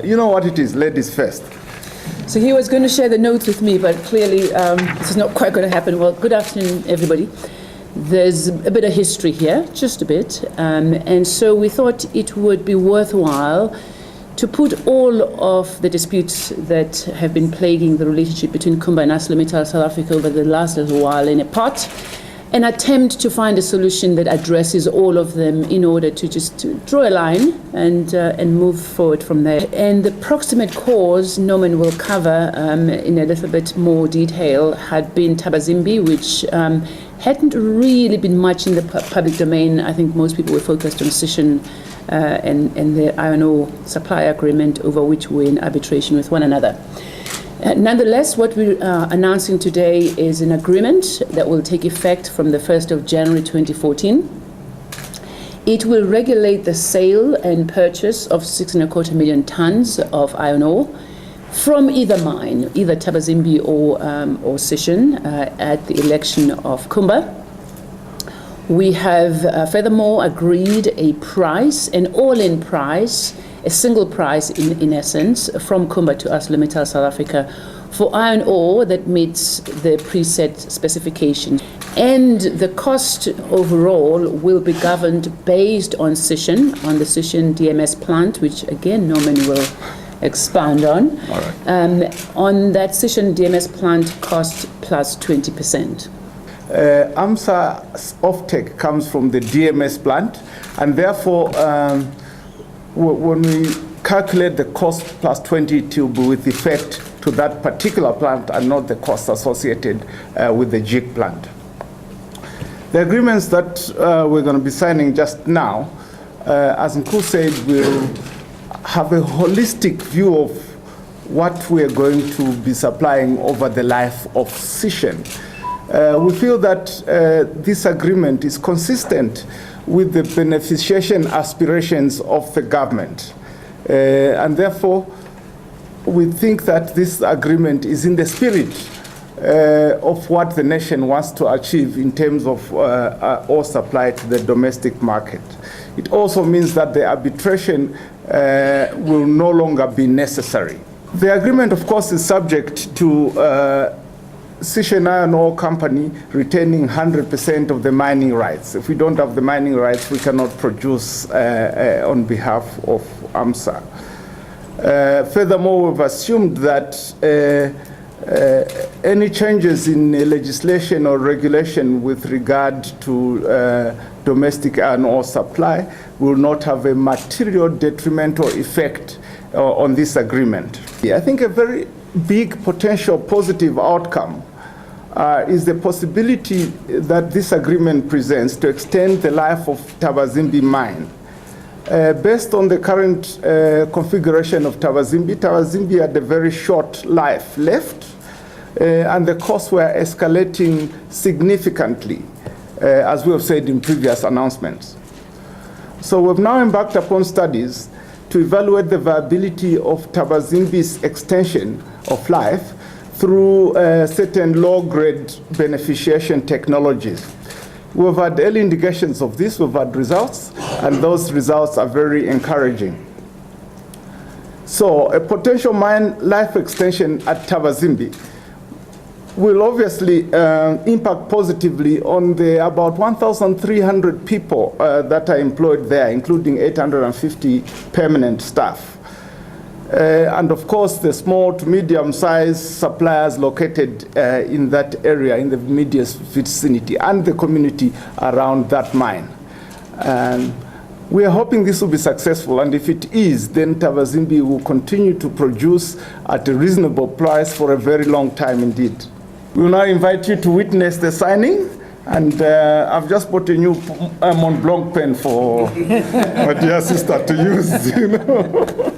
You know what it is, ladies first. So he was going to share the notes with me, but clearly this is not quite going to happen. Well, good afternoon, everybody. There's a bit of history here, just a bit. And so we thought it would be worthwhile to put all of the disputes that have been plaguing the relationship between Kumba and ArcelorMittal South Africa over the last little while in a pot, and attempt to find a solution that addresses all of them in order to just draw a line and move forward from there. And the proximate cause Norman will cover in a little bit more detail had been Thabazimbi, which hadn't really been much in the public domain. I think most people were focused on Sishen and the iron ore supply agreement over which we're in arbitration with one another. Nonetheless, what we're announcing today is an agreement that will take effect from the 1st of January 2014. It will regulate the sale and purchase of 6.25 million tons of iron ore from either mine, either Thabazimbi or Sishen, at the election of Kumba. We have furthermore agreed a price, an all-in price, a single price in essence, from Kumba to ArcelorMittal South Africa for iron ore that meets the preset specifications. And the cost overall will be governed based on Sishen, on the Sishen DMS plant, which again Norman will expand on. All right. On that Sishen DMS plant cost plus 20%. AMSA's offtake comes from the DMS plant, and therefore when we calculate the cost plus 20, it will be with effect to that particular plant and not the cost associated with the JIC plant. The agreements that we're going to be signing just now, as Nku said, will have a holistic view of what we're going to be supplying over the life of Sishen. We feel that this agreement is consistent with the beneficiation aspirations of the government. And therefore, we think that this agreement is in the spirit of what the nation wants to achieve in terms of ore supply to the domestic market. It also means that the arbitration will no longer be necessary. The agreement, of course, is subject to Sishen Iron Ore Company retaining 100% of the mining rights. If we don't have the mining rights, we cannot produce on behalf of AMSA. Furthermore, we've assumed that any changes in legislation or regulation with regard to domestic iron ore supply will not have a material detrimental effect on this agreement. I think a very big potential positive outcome is the possibility that this agreement presents to extend the life of Thabazimbi mine. Based on the current configuration of Thabazimbi had a very short life left, and the costs were escalating significantly, as we have said in previous announcements. So we've now embarked upon studies to evaluate the viability of Thabazimbi's extension of life through certain low-grade beneficiation technologies. We've had early indications of this, we've had results, and those results are very encouraging. So a potential mine life extension at Thabazimbi will obviously impact positively on the about 1,300 people that are employed there, including 850 permanent staff. And of course, the small to medium-sized suppliers located in that area, in the immediate vicinity, and the community around that mine. And we are hoping this will be successful, and if it is, then Thabazimbi will continue to produce at a reasonable price for a very long time indeed. We will now invite you to witness the signing, and I've just bought a new Mont Blanc pen for my dear sister to use, you know.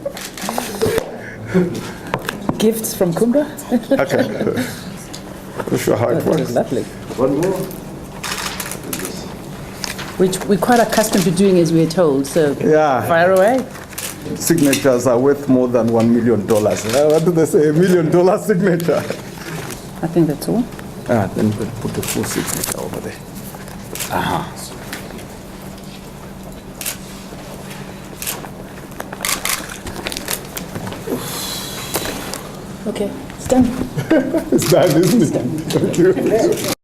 Gifts from Kumba? Okay. Not sure how it works. Lovely. One more. Which we're quite accustomed to doing, as we're told, so Yeah. fire away. Signatures are worth more than $1 million. What do they say? $1 million signature. I think that's all. Then we put the full signature over there. Okay, it's done. It's done, isn't it? It's done. Thank you.